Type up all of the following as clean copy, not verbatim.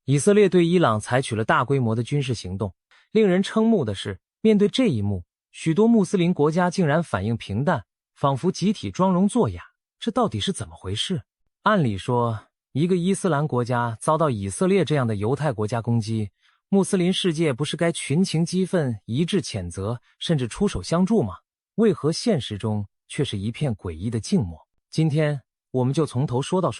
以色列对伊朗采取了大规模的军事行动。令人瞠目的是，面对这一幕，许多穆斯林国家竟然反应平淡，仿佛集体装聋作哑。这到底是怎么回事？按理说，一个伊斯兰国家遭到以色列这样的犹太国家攻击，穆斯林世界不是该群情激愤，一致谴责，甚至出手相助吗？为何现实中却是一片诡异的静默？今天我们就从头说到，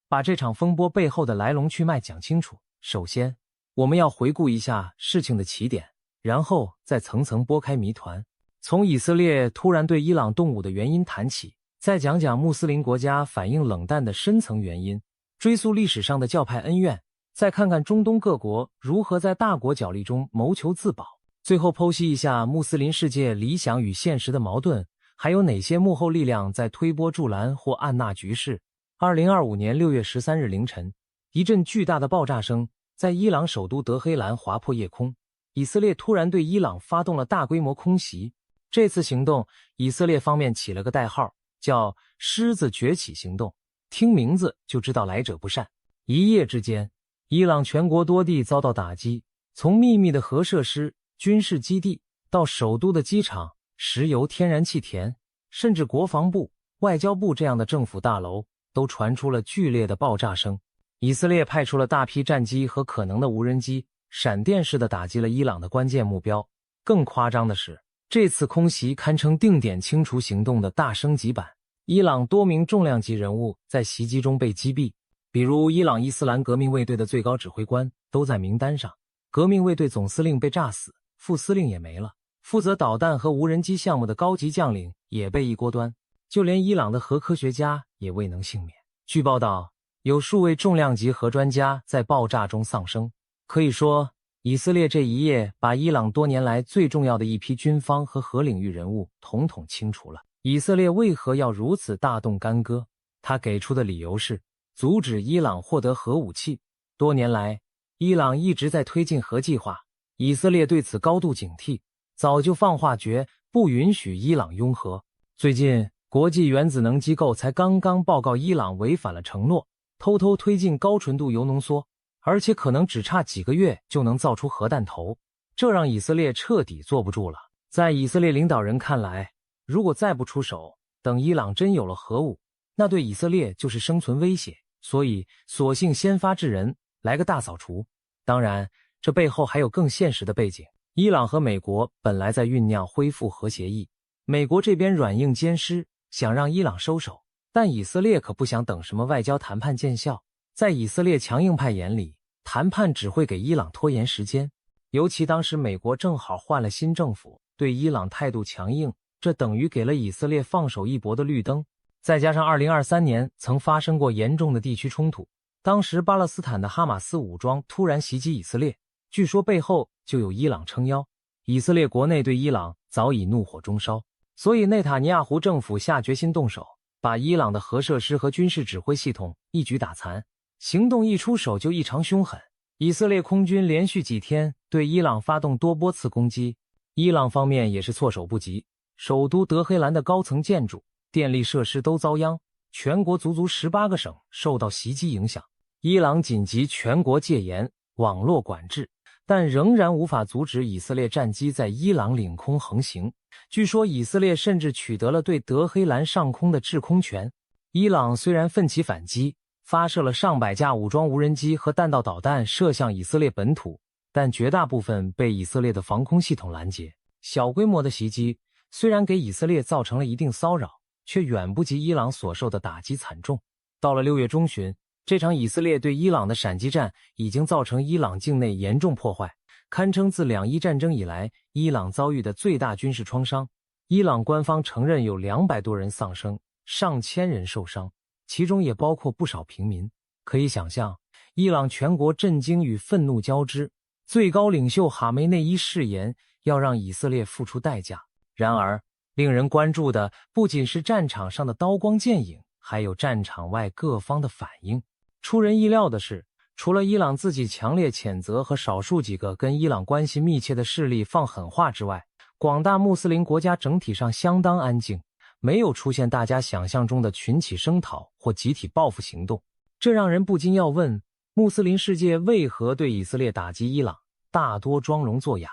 把这场风波背后的来龙去脉讲清楚。首先，我们要回顾一下事情的起点，然后再层层拨开谜团，从以色列突然对伊朗动武的原因谈起，再讲讲穆斯林国家反应冷淡的深层原因，追溯历史上的教派恩怨，再看看中东各国如何在大国角力中谋求自保，最后剖析一下穆斯林世界理想与现实的矛盾，还有哪些幕后力量在推波助澜或按捺局势。2025年6月13日凌晨，一阵巨大的爆炸声在伊朗首都德黑兰划破夜空，以色列突然对伊朗发动了大规模空袭。这次行动，以色列方面起了个代号，叫“狮子崛起行动”，听名字就知道来者不善。一夜之间，伊朗全国多地遭到打击，从秘密的核设施、军事基地到首都的机场、石油天然气田，甚至国防部、外交部这样的政府大楼都传出了剧烈的爆炸声。以色列派出了大批战机和可能的无人机，闪电式的打击了伊朗的关键目标。更夸张的是，这次空袭堪称定点清除行动的大升级版，伊朗多名重量级人物在袭击中被击毙，比如伊朗伊斯兰革命卫队的最高指挥官都在名单上，革命卫队总司令被炸死，副司令也没了，负责导弹和无人机项目的高级将领也被一锅端，就连伊朗的核科学家也未能幸免。据报道，有数位重量级核专家在爆炸中丧生。可以说，以色列这一夜把伊朗多年来最重要的一批军方和核领域人物统统清除了。以色列为何要如此大动干戈？他给出的理由是阻止伊朗获得核武器。多年来，伊朗一直在推进核计划，以色列对此高度警惕，早就放话绝不允许伊朗拥核。最近，国际原子能机构才刚刚报告伊朗违反了承诺，偷偷推进高纯度铀浓缩，而且可能只差几个月就能造出核弹头，这让以色列彻底坐不住了。在以色列领导人看来，如果再不出手，等伊朗真有了核武，那对以色列就是生存威胁，所以索性先发制人，来个大扫除。当然，这背后还有更现实的背景。伊朗和美国本来在酝酿恢复核协议，美国这边软硬兼施，想让伊朗收手，但以色列可不想等什么外交谈判见效。在以色列强硬派眼里，谈判只会给伊朗拖延时间，尤其当时美国正好换了新政府，对伊朗态度强硬，这等于给了以色列放手一搏的绿灯。再加上2023年曾发生过严重的地区冲突，当时巴勒斯坦的哈马斯武装突然袭击以色列，据说背后就有伊朗撑腰。以色列国内对伊朗早已怒火中烧，所以内塔尼亚胡政府下决心动手，把伊朗的核设施和军事指挥系统一举打残。行动一出手就异常凶狠，以色列空军连续几天对伊朗发动多波次攻击，伊朗方面也是措手不及，首都德黑兰的高层建筑、电力设施都遭殃，全国足足18个省受到袭击影响。伊朗紧急全国戒严、网络管制，但仍然无法阻止以色列战机在伊朗领空横行。据说以色列甚至取得了对德黑兰上空的制空权。伊朗虽然奋起反击，发射了上百架武装无人机和弹道导弹射向以色列本土，但绝大部分被以色列的防空系统拦截。小规模的袭击虽然给以色列造成了一定骚扰，却远不及伊朗所受的打击惨重。到了6月中旬，这场以色列对伊朗的闪击战已经造成伊朗境内严重破坏，堪称自两伊战争以来伊朗遭遇的最大军事创伤。伊朗官方承认有200多人丧生，上千人受伤，其中也包括不少平民。可以想象，伊朗全国震惊与愤怒交织，最高领袖哈梅内伊誓言要让以色列付出代价。然而，令人关注的不仅是战场上的刀光剑影，还有战场外各方的反应。出人意料的是，除了伊朗自己强烈谴责和少数几个跟伊朗关系密切的势力放狠话之外，广大穆斯林国家整体上相当安静，没有出现大家想象中的群起声讨或集体报复行动。这让人不禁要问，穆斯林世界为何对以色列打击伊朗大多装聋作哑？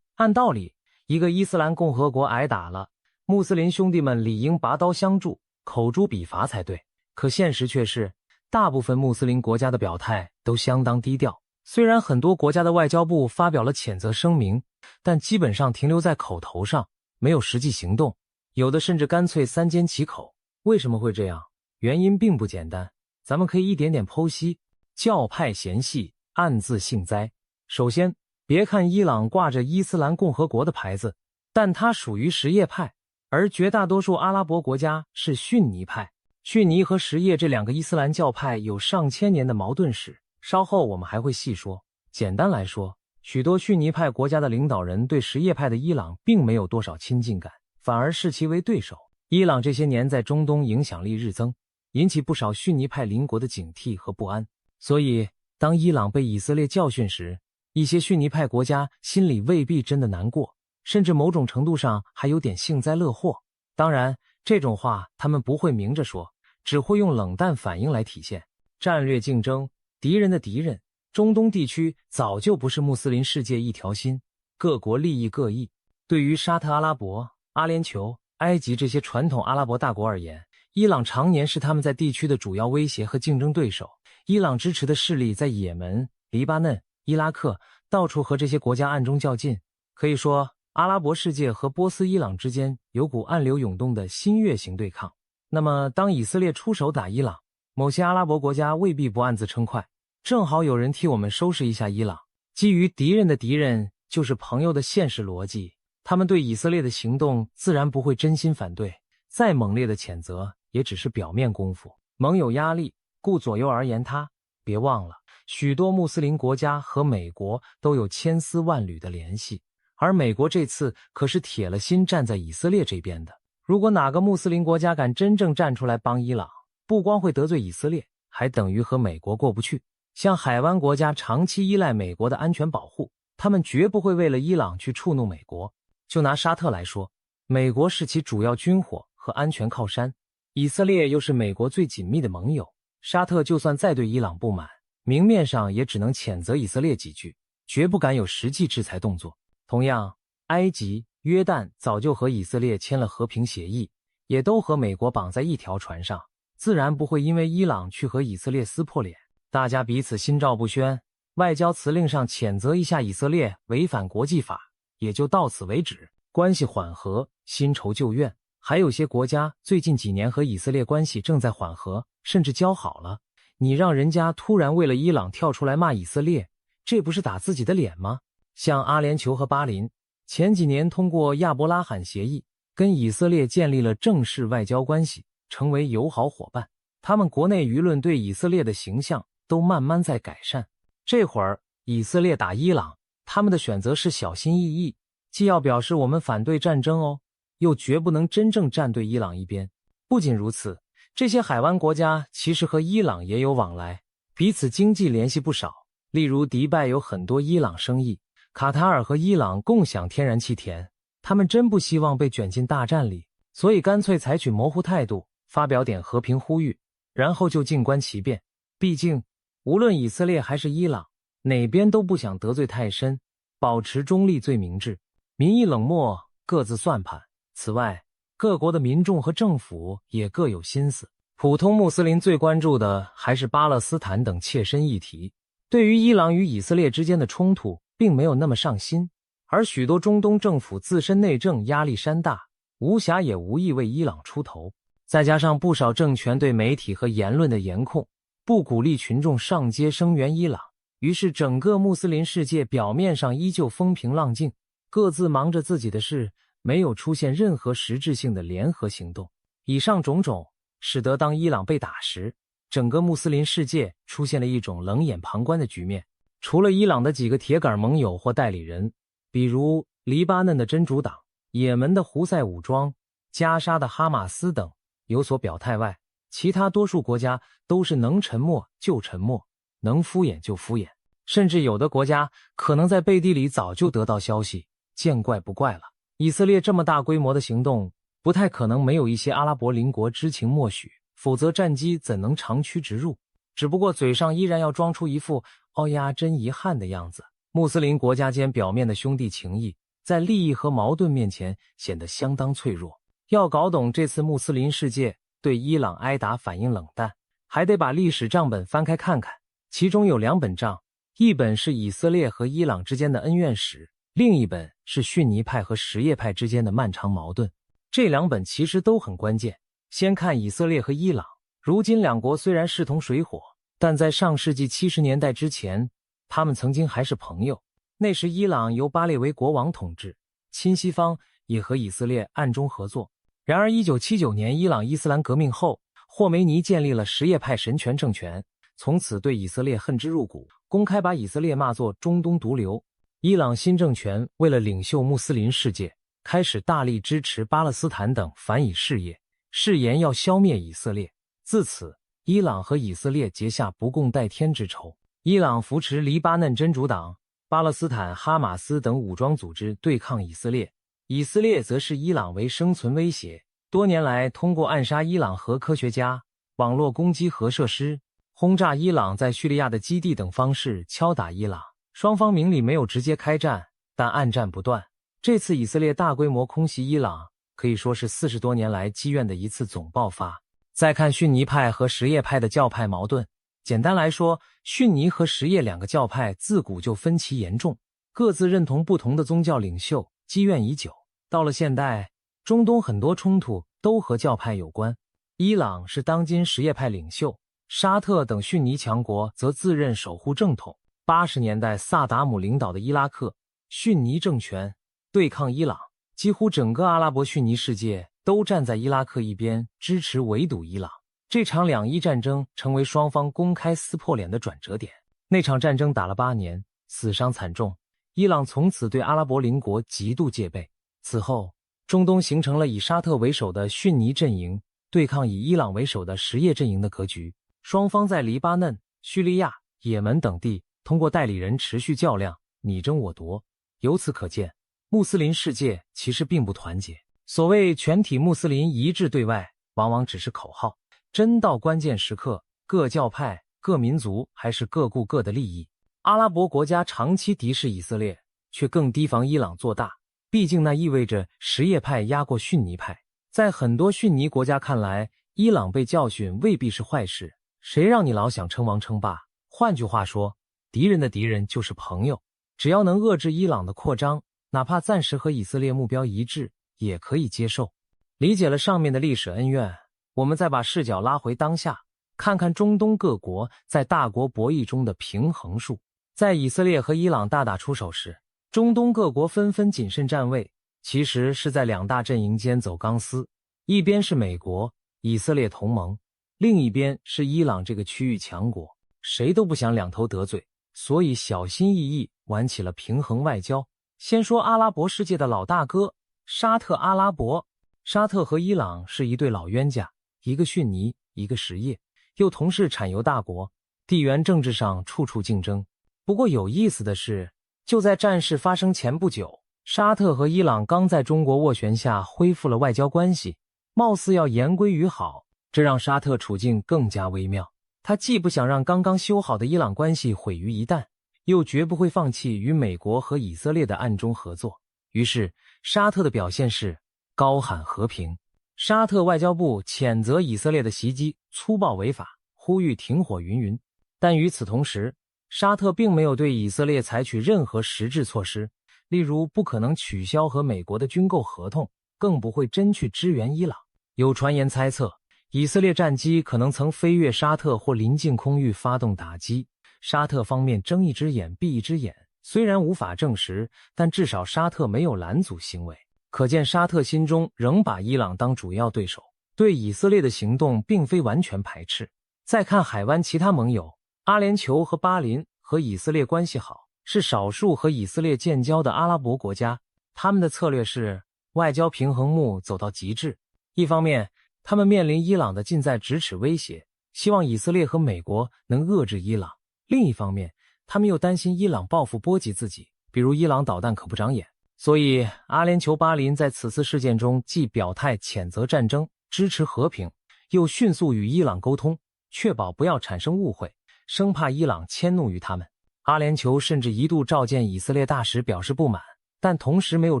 按道理，一个伊斯兰共和国挨打了，穆斯林兄弟们理应拔刀相助，口诛笔伐才对。可现实却是，大部分穆斯林国家的表态都相当低调。虽然很多国家的外交部发表了谴责声明，但基本上停留在口头上，没有实际行动，有的甚至干脆三缄其口。为什么会这样？原因并不简单，咱们可以一点点剖析。教派嫌隙，暗自幸灾。首先，别看伊朗挂着伊斯兰共和国的牌子，但它属于什叶派，而绝大多数阿拉伯国家是逊尼派。逊尼和什叶这两个伊斯兰教派有上千年的矛盾史，稍后我们还会细说。简单来说，许多逊尼派国家的领导人对什叶派的伊朗并没有多少亲近感，反而视其为对手。伊朗这些年在中东影响力日增，引起不少逊尼派邻国的警惕和不安。所以，当伊朗被以色列教训时，一些逊尼派国家心里未必真的难过，甚至某种程度上还有点幸灾乐祸。当然，这种话他们不会明着说，只会用冷淡反应来体现。战略竞争，敌人的敌人，中东地区早就不是穆斯林世界一条心，各国利益各异。对于沙特阿拉伯、阿联酋、埃及这些传统阿拉伯大国而言，伊朗常年是他们在地区的主要威胁和竞争对手。伊朗支持的势力在也门、黎巴嫩、伊拉克到处和这些国家暗中较劲。可以说，阿拉伯世界和波斯伊朗之间有股暗流涌动的新月型对抗。那么，当以色列出手打伊朗，某些阿拉伯国家未必不暗自称快，正好有人替我们收拾一下伊朗。基于敌人的敌人就是朋友的现实逻辑，他们对以色列的行动自然不会真心反对，再猛烈的谴责也只是表面功夫。盟友压力，故左右而言他。别忘了，许多穆斯林国家和美国都有千丝万缕的联系，而美国这次可是铁了心站在以色列这边的。如果哪个穆斯林国家敢真正站出来帮伊朗，不光会得罪以色列，还等于和美国过不去。像海湾国家长期依赖美国的安全保护，他们绝不会为了伊朗去触怒美国。就拿沙特来说，美国是其主要军火和安全靠山，以色列又是美国最紧密的盟友。沙特就算再对伊朗不满，明面上也只能谴责以色列几句，绝不敢有实际制裁动作。同样，埃及、约旦早就和以色列签了和平协议，也都和美国绑在一条船上，自然不会因为伊朗去和以色列撕破脸。大家彼此心照不宣，外交辞令上谴责一下以色列违反国际法，也就到此为止，关系缓和，新仇旧怨。还有些国家最近几年和以色列关系正在缓和，甚至交好了。你让人家突然为了伊朗跳出来骂以色列，这不是打自己的脸吗？像阿联酋和巴林，前几年通过亚伯拉罕协议，跟以色列建立了正式外交关系，成为友好伙伴。他们国内舆论对以色列的形象都慢慢在改善。这会儿以色列打伊朗，他们的选择是小心翼翼，既要表示我们反对战争哦，又绝不能真正站队伊朗一边。不仅如此，这些海湾国家其实和伊朗也有往来，彼此经济联系不少。例如迪拜有很多伊朗生意，卡塔尔和伊朗共享天然气田，他们真不希望被卷进大战里，所以干脆采取模糊态度，发表点和平呼吁，然后就静观其变。毕竟无论以色列还是伊朗，哪边都不想得罪太深，保持中立最明智。民意冷漠，各自算盘。此外，各国的民众和政府也各有心思。普通穆斯林最关注的还是巴勒斯坦等切身议题，对于伊朗与以色列之间的冲突并没有那么上心。而许多中东政府自身内政压力山大，无暇也无意为伊朗出头。再加上不少政权对媒体和言论的严控，不鼓励群众上街声援伊朗，于是整个穆斯林世界表面上依旧风平浪静，各自忙着自己的事，没有出现任何实质性的联合行动。以上种种使得当伊朗被打时，整个穆斯林世界出现了一种冷眼旁观的局面。除了伊朗的几个铁杆盟友或代理人，比如黎巴嫩的真主党、也门的胡塞武装、加沙的哈马斯等有所表态外，其他多数国家都是能沉默就沉默，能敷衍就敷衍，甚至有的国家可能在背地里早就得到消息，见怪不怪了。以色列这么大规模的行动，不太可能没有一些阿拉伯邻国知情默许，否则战机怎能长驱直入？只不过嘴上依然要装出一副哦呀真遗憾的样子。穆斯林国家间表面的兄弟情谊，在利益和矛盾面前显得相当脆弱。要搞懂这次穆斯林世界对伊朗挨打反应冷淡，还得把历史账本翻开看看。其中有2本账，一本是以色列和伊朗之间的恩怨史，另一本是逊尼派和什叶派之间的漫长矛盾。这2本其实都很关键。先看以色列和伊朗，如今两国虽然势同水火，但在上世纪70年代之前，他们曾经还是朋友。那时伊朗由巴列维国王统治，亲西方也和以色列暗中合作。然而1979年伊朗伊斯兰革命后，霍梅尼建立了什叶派神权政权，从此对以色列恨之入骨，公开把以色列骂作中东毒瘤。伊朗新政权为了领袖穆斯林世界，开始大力支持巴勒斯坦等反以事业，誓言要消灭以色列。自此，伊朗和以色列结下不共戴天之仇。伊朗扶持黎巴嫩真主党、巴勒斯坦哈马斯等武装组织对抗以色列，以色列则视伊朗为生存威胁，多年来通过暗杀伊朗核科学家、网络攻击核设施、轰炸伊朗在叙利亚的基地等方式敲打伊朗。双方明里没有直接开战，但暗战不断。这次以色列大规模空袭伊朗，可以说是40多年来积怨的一次总爆发。再看逊尼派和什叶派的教派矛盾，简单来说，逊尼和什叶2个教派自古就分歧严重，各自认同不同的宗教领袖，积怨已久。到了现代，中东很多冲突都和教派有关。伊朗是当今什叶派领袖，沙特等逊尼强国则自认守护正统。80年代萨达姆领导的伊拉克逊尼政权对抗伊朗，几乎整个阿拉伯逊尼世界都站在伊拉克一边，支持围堵伊朗。这场两伊战争成为双方公开撕破脸的转折点。那场战争打了8年，死伤惨重，伊朗从此对阿拉伯邻国极度戒备。此后，中东形成了以沙特为首的逊尼阵营对抗以伊朗为首的什叶阵营的格局。双方在黎巴嫩、叙利亚、也门等地通过代理人持续较量，你争我夺。由此可见，穆斯林世界其实并不团结。所谓全体穆斯林一致对外，往往只是口号，真到关键时刻，各教派、各民族还是各顾各的利益。阿拉伯国家长期敌视以色列，却更提防伊朗做大，毕竟那意味着什叶派压过逊尼派。在很多逊尼国家看来，伊朗被教训未必是坏事，谁让你老想称王称霸？换句话说，敌人的敌人就是朋友，只要能遏制伊朗的扩张，哪怕暂时和以色列目标一致，也可以接受。理解了上面的历史恩怨，我们再把视角拉回当下，看看中东各国在大国博弈中的平衡术。在以色列和伊朗大打出手时，中东各国纷纷谨慎站位，其实是在2大阵营间走钢丝。一边是美国、以色列同盟，另一边是伊朗这个区域强国，谁都不想两头得罪，所以小心翼翼玩起了平衡外交。先说阿拉伯世界的老大哥沙特阿拉伯。沙特和伊朗是一对老冤家，一个逊尼，一个什叶，又同是产油大国，地缘政治上处处竞争。不过有意思的是，就在战事发生前不久，沙特和伊朗刚在中国斡旋下恢复了外交关系，貌似要言归于好，这让沙特处境更加微妙。他既不想让刚刚修好的伊朗关系毁于一旦，又绝不会放弃与美国和以色列的暗中合作。于是沙特的表现是高喊和平。沙特外交部谴责以色列的袭击粗暴违法，呼吁停火云云。但与此同时，沙特并没有对以色列采取任何实质措施，例如不可能取消和美国的军购合同，更不会真去支援伊朗。有传言猜测，以色列战机可能曾飞越沙特或临近空域发动打击，沙特方面睁一只眼闭一只眼，虽然无法证实，但至少沙特没有拦阻行为。可见沙特心中仍把伊朗当主要对手，对以色列的行动并非完全排斥。再看海湾其他盟友，阿联酋和巴林和以色列关系好，是少数和以色列建交的阿拉伯国家。他们的策略是外交平衡木走到极致。一方面，他们面临伊朗的近在咫尺威胁，希望以色列和美国能遏制伊朗；另一方面，他们又担心伊朗报复波及自己，比如伊朗导弹可不长眼。所以阿联酋巴林在此次事件中既表态谴责战争，支持和平，又迅速与伊朗沟通，确保不要产生误会，生怕伊朗迁怒于他们。阿联酋甚至一度召见以色列大使表示不满，但同时没有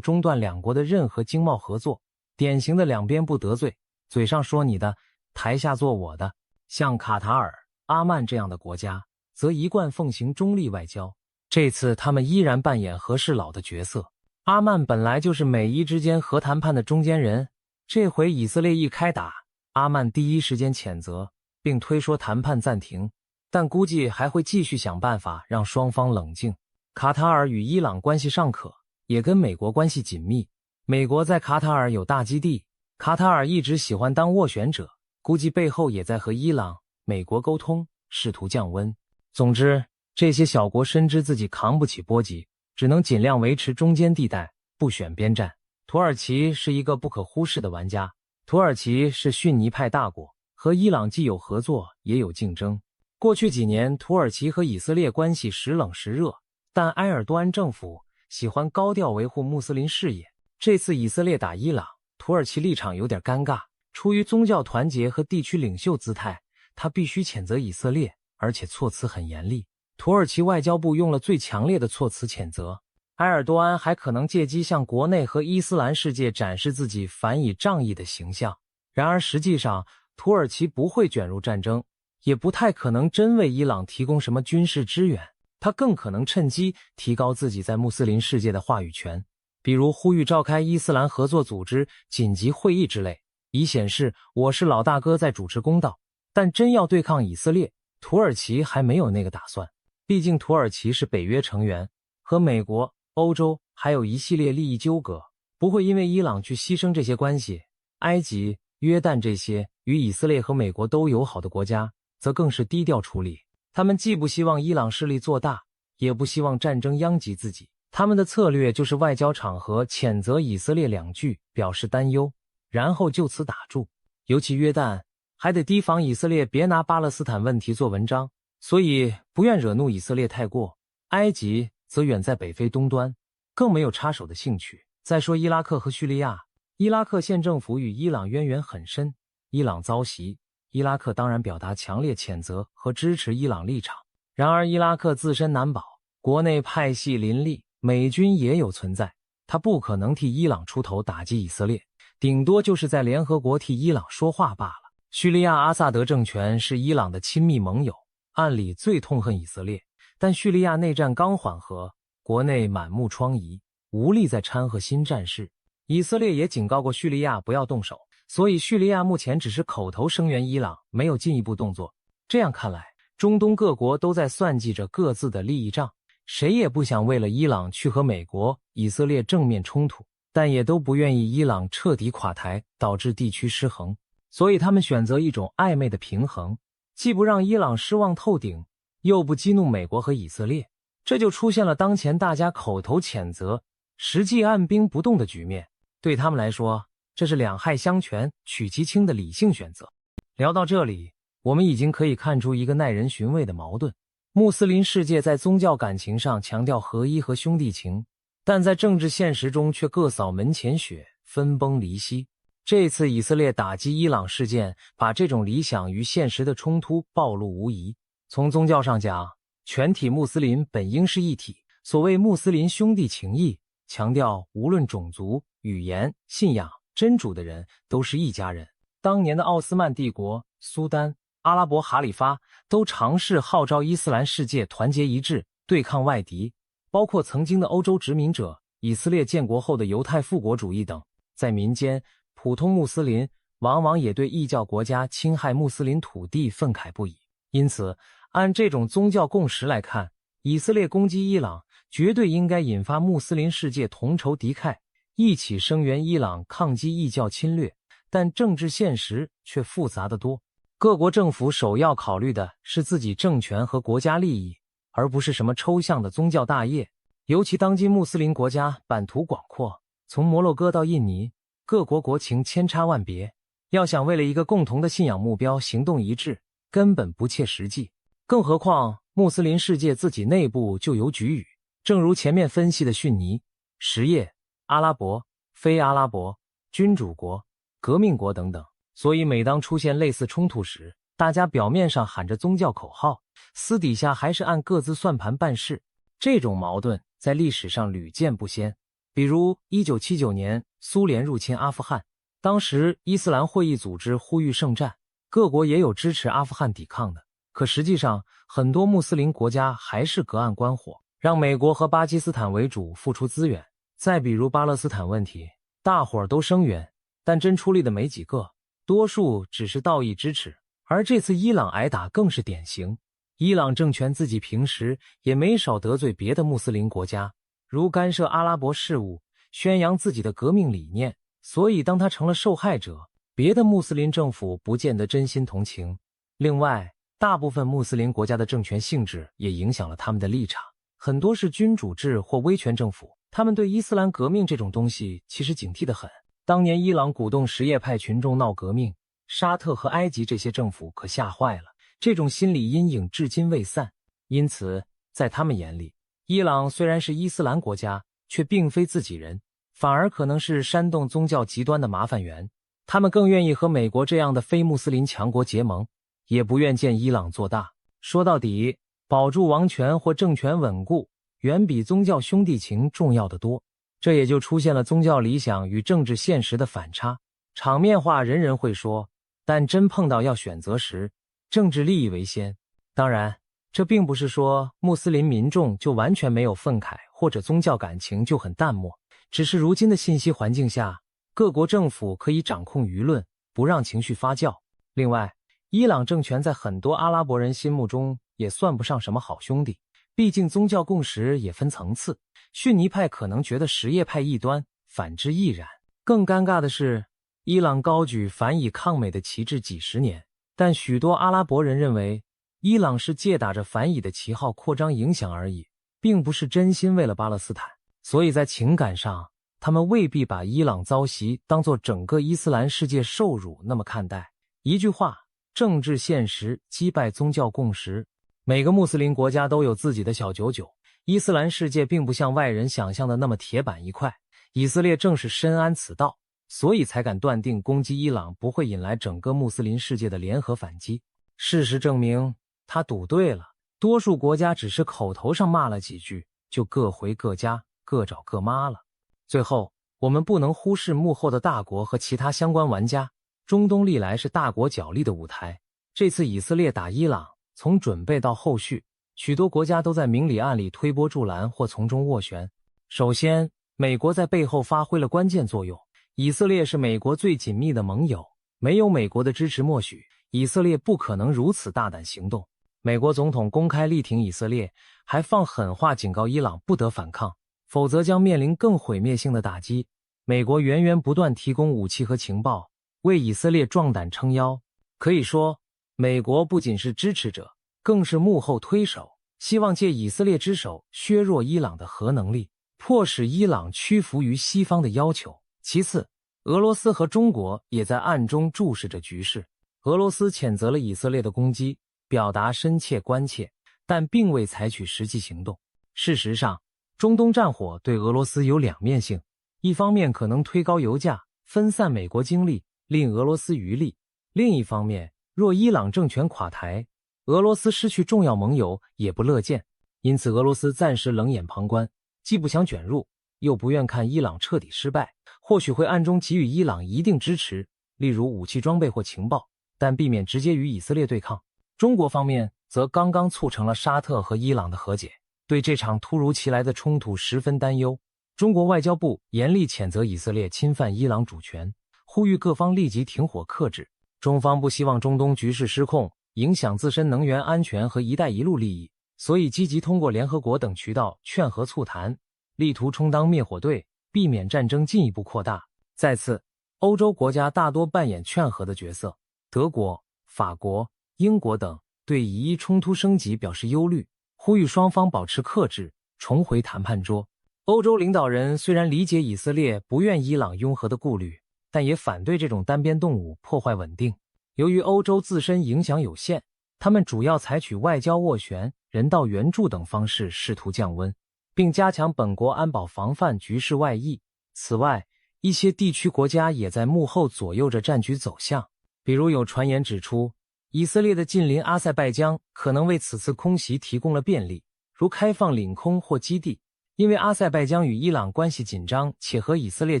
中断两国的任何经贸合作，典型的两边不得罪，嘴上说你的，台下做我的。像卡塔尔、阿曼这样的国家，则一贯奉行中立外交，这次他们依然扮演和事佬的角色。阿曼本来就是美伊之间核谈判的中间人，这回以色列一开打，阿曼第一时间谴责，并推说谈判暂停，但估计还会继续想办法让双方冷静。卡塔尔与伊朗关系尚可，也跟美国关系紧密，美国在卡塔尔有大基地，卡塔尔一直喜欢当斡旋者，估计背后也在和伊朗、美国沟通，试图降温。总之，这些小国深知自己扛不起波及，只能尽量维持中间地带，不选边站。土耳其是一个不可忽视的玩家。土耳其是逊尼派大国，和伊朗既有合作也有竞争。过去几年，土耳其和以色列关系时冷时热，但埃尔多安政府喜欢高调维护穆斯林事业。这次以色列打伊朗，土耳其立场有点尴尬。出于宗教团结和地区领袖姿态，他必须谴责以色列，而且措辞很严厉。土耳其外交部用了最强烈的措辞谴责。埃尔多安还可能借机向国内和伊斯兰世界展示自己反以仗义的形象。然而实际上，土耳其不会卷入战争，也不太可能真为伊朗提供什么军事支援。他更可能趁机提高自己在穆斯林世界的话语权，比如呼吁召开伊斯兰合作组织紧急会议之类，以显示我是老大哥在主持公道。但真要对抗以色列，土耳其还没有那个打算。毕竟土耳其是北约成员，和美国、欧洲还有一系列利益纠葛，不会因为伊朗去牺牲这些关系。埃及、约旦这些与以色列和美国都友好的国家，则更是低调处理。他们既不希望伊朗势力做大，也不希望战争殃及自己。他们的策略就是外交场合谴责以色列2句，表示担忧，然后就此打住。尤其约旦还得提防以色列别拿巴勒斯坦问题做文章，所以不愿惹怒以色列太过。埃及则远在北非东端，更没有插手的兴趣。再说伊拉克和叙利亚，伊拉克现政府与伊朗渊源很深，伊朗遭袭，伊拉克当然表达强烈谴责和支持伊朗立场。然而伊拉克自身难保，国内派系林立，美军也有存在，他不可能替伊朗出头打击以色列，顶多就是在联合国替伊朗说话罢了。叙利亚阿萨德政权是伊朗的亲密盟友，按理最痛恨以色列，但叙利亚内战刚缓和，国内满目疮痍，无力再掺和新战事。以色列也警告过叙利亚不要动手，所以叙利亚目前只是口头声援伊朗，没有进一步动作。这样看来，中东各国都在算计着各自的利益账，谁也不想为了伊朗去和美国、以色列正面冲突，但也都不愿意伊朗彻底垮台，导致地区失衡。所以他们选择一种暧昧的平衡，既不让伊朗失望透顶，又不激怒美国和以色列，这就出现了当前大家口头谴责，实际按兵不动的局面。对他们来说，这是两害相权取其轻的理性选择。聊到这里，我们已经可以看出一个耐人寻味的矛盾。穆斯林世界在宗教感情上强调合一和兄弟情，但在政治现实中却各扫门前雪，分崩离析。这次以色列打击伊朗事件，把这种理想与现实的冲突暴露无遗。从宗教上讲，全体穆斯林本应是一体，所谓穆斯林兄弟情谊，强调无论种族、语言、信仰、真主的人都是一家人。当年的奥斯曼帝国、苏丹、阿拉伯哈里发都尝试号召伊斯兰世界团结一致，对抗外敌，包括曾经的欧洲殖民者、以色列建国后的犹太复国主义等。在民间，普通穆斯林往往也对异教国家侵害穆斯林土地愤慨不已。因此，按这种宗教共识来看，以色列攻击伊朗绝对应该引发穆斯林世界同仇敌忾，一起声援伊朗抗击异教侵略。但政治现实却复杂得多，各国政府首要考虑的是自己政权和国家利益，而不是什么抽象的宗教大业。尤其当今穆斯林国家版图广阔，从摩洛哥到印尼，各国国情千差万别，要想为了一个共同的信仰目标行动一致，根本不切实际。更何况穆斯林世界自己内部就有局域，正如前面分析的逊尼、什叶、阿拉伯、非阿拉伯、君主国、革命国等等。所以每当出现类似冲突时，大家表面上喊着宗教口号，私底下还是按各自算盘办事。这种矛盾在历史上屡见不鲜。比如1979年苏联入侵阿富汗，当时伊斯兰会议组织呼吁圣战，各国也有支持阿富汗抵抗的，可实际上很多穆斯林国家还是隔岸观火，让美国和巴基斯坦为主付出资源。再比如巴勒斯坦问题，大伙儿都声援，但真出力的没几个，多数只是道义支持。而这次伊朗挨打更是典型，伊朗政权自己平时也没少得罪别的穆斯林国家，如干涉阿拉伯事务，宣扬自己的革命理念，所以当他成了受害者，别的穆斯林政府不见得真心同情。另外，大部分穆斯林国家的政权性质也影响了他们的立场，很多是君主制或威权政府，他们对伊斯兰革命这种东西其实警惕得很。当年伊朗鼓动什叶派群众闹革命，沙特和埃及这些政府可吓坏了，这种心理阴影至今未散。因此，在他们眼里，伊朗虽然是伊斯兰国家，却并非自己人，反而可能是煽动宗教极端的麻烦源。他们更愿意和美国这样的非穆斯林强国结盟，也不愿见伊朗做大。说到底，保住王权或政权稳固，远比宗教兄弟情重要得多。这也就出现了宗教理想与政治现实的反差。场面话人人会说，但真碰到要选择时，政治利益为先。当然，这并不是说穆斯林民众就完全没有愤慨，或者宗教感情就很淡漠，只是如今的信息环境下，各国政府可以掌控舆论，不让情绪发酵。另外，伊朗政权在很多阿拉伯人心目中也算不上什么好兄弟，毕竟宗教共识也分层次，逊尼派可能觉得什叶派异端，反之亦然。更尴尬的是，伊朗高举反以抗美的旗帜几十年，但许多阿拉伯人认为伊朗是借打着反以的旗号扩张影响而已，并不是真心为了巴勒斯坦。所以在情感上，他们未必把伊朗遭袭当作整个伊斯兰世界受辱那么看待。一句话，政治现实击败宗教共识。每个穆斯林国家都有自己的小九九，伊斯兰世界并不像外人想象的那么铁板一块。以色列正是深谙此道，所以才敢断定攻击伊朗不会引来整个穆斯林世界的联合反击。事实证明，他赌对了，多数国家只是口头上骂了几句，就各回各家，各找各妈了。最后，我们不能忽视幕后的大国和其他相关玩家。中东历来是大国角力的舞台，这次以色列打伊朗，从准备到后续，许多国家都在明里暗里推波助澜或从中斡旋。首先，美国在背后发挥了关键作用，以色列是美国最紧密的盟友，没有美国的支持默许，以色列不可能如此大胆行动。美国总统公开力挺以色列，还放狠话警告伊朗不得反抗，否则将面临更毁灭性的打击。美国源源不断提供武器和情报，为以色列壮胆撑腰。可以说，美国不仅是支持者，更是幕后推手，希望借以色列之手削弱伊朗的核能力，迫使伊朗屈服于西方的要求。其次，俄罗斯和中国也在暗中注视着局势。俄罗斯谴责了以色列的攻击，表达深切关切，但并未采取实际行动。事实上，中东战火对俄罗斯有两面性，一方面可能推高油价，分散美国精力，令俄罗斯渔利；另一方面，若伊朗政权垮台，俄罗斯失去重要盟友也不乐见。因此，俄罗斯暂时冷眼旁观，既不想卷入，又不愿看伊朗彻底失败，或许会暗中给予伊朗一定支持，例如武器装备或情报，但避免直接与以色列对抗。中国方面则刚刚促成了沙特和伊朗的和解，对这场突如其来的冲突十分担忧。中国外交部严厉谴责以色列侵犯伊朗主权，呼吁各方立即停火克制。中方不希望中东局势失控，影响自身能源安全和一带一路利益，所以积极通过联合国等渠道劝和促谈，力图充当灭火队，避免战争进一步扩大。再次，欧洲国家大多扮演劝和的角色，德国、法国、英国等对以伊冲突升级表示忧虑，呼吁双方保持克制，重回谈判桌。欧洲领导人虽然理解以色列不愿伊朗拥核的顾虑，但也反对这种单边动武破坏稳定。由于欧洲自身影响有限，他们主要采取外交斡旋、人道援助等方式试图降温，并加强本国安保防范局势外溢。此外，一些地区国家也在幕后左右着战局走向。比如有传言指出，以色列的近邻阿塞拜疆可能为此次空袭提供了便利，如开放领空或基地。因为阿塞拜疆与伊朗关系紧张且和以色列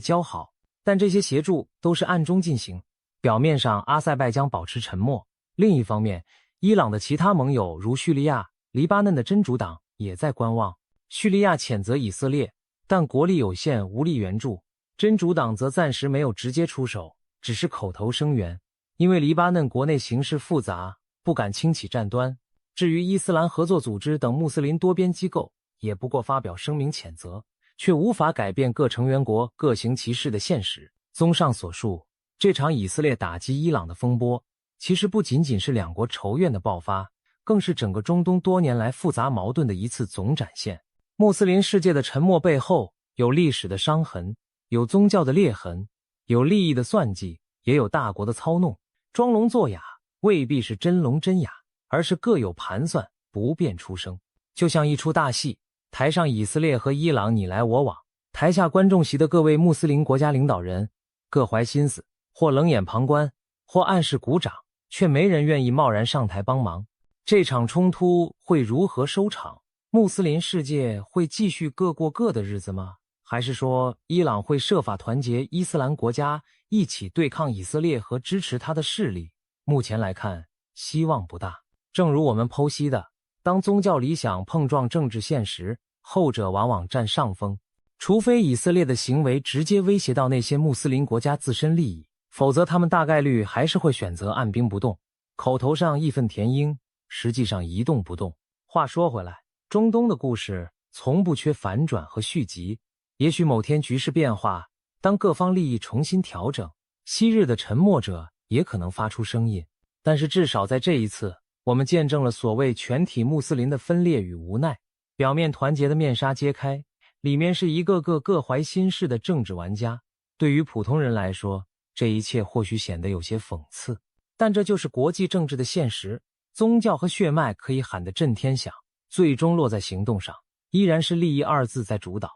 交好，但这些协助都是暗中进行，表面上阿塞拜疆保持沉默。另一方面，伊朗的其他盟友如叙利亚、黎巴嫩的真主党也在观望。叙利亚谴责以色列，但国力有限，无力援助。真主党则暂时没有直接出手，只是口头声援。因为黎巴嫩国内形势复杂，不敢轻启战端。至于伊斯兰合作组织等穆斯林多边机构，也不过发表声明谴责，却无法改变各成员国各行其事的现实。综上所述，这场以色列打击伊朗的风波，其实不仅仅是两国仇怨的爆发，更是整个中东多年来复杂矛盾的一次总展现。穆斯林世界的沉默背后，有历史的伤痕，有宗教的裂痕，有利益的算计，也有大国的操弄。装聋作哑未必是真聋真哑，而是各有盘算，不便出声。就像一出大戏，台上以色列和伊朗你来我往，台下观众席的各位穆斯林国家领导人各怀心思，或冷眼旁观，或暗示鼓掌，却没人愿意贸然上台帮忙。这场冲突会如何收场？穆斯林世界会继续各过各的日子吗？还是说伊朗会设法团结伊斯兰国家，一起对抗以色列和支持他的势力？目前来看，希望不大。正如我们剖析的，当宗教理想碰撞政治现实，后者往往占上风。除非以色列的行为直接威胁到那些穆斯林国家自身利益，否则他们大概率还是会选择按兵不动，口头上义愤填膺，实际上一动不动。话说回来，中东的故事从不缺反转和续集。也许某天局势变化，当各方利益重新调整，昔日的沉默者也可能发出声音。但是至少在这一次，我们见证了所谓全体穆斯林的分裂与无奈。表面团结的面纱揭开，里面是一个个各怀心事的政治玩家。对于普通人来说，这一切或许显得有些讽刺，但这就是国际政治的现实。宗教和血脉可以喊得震天响，最终落在行动上，依然是利益二字在主导。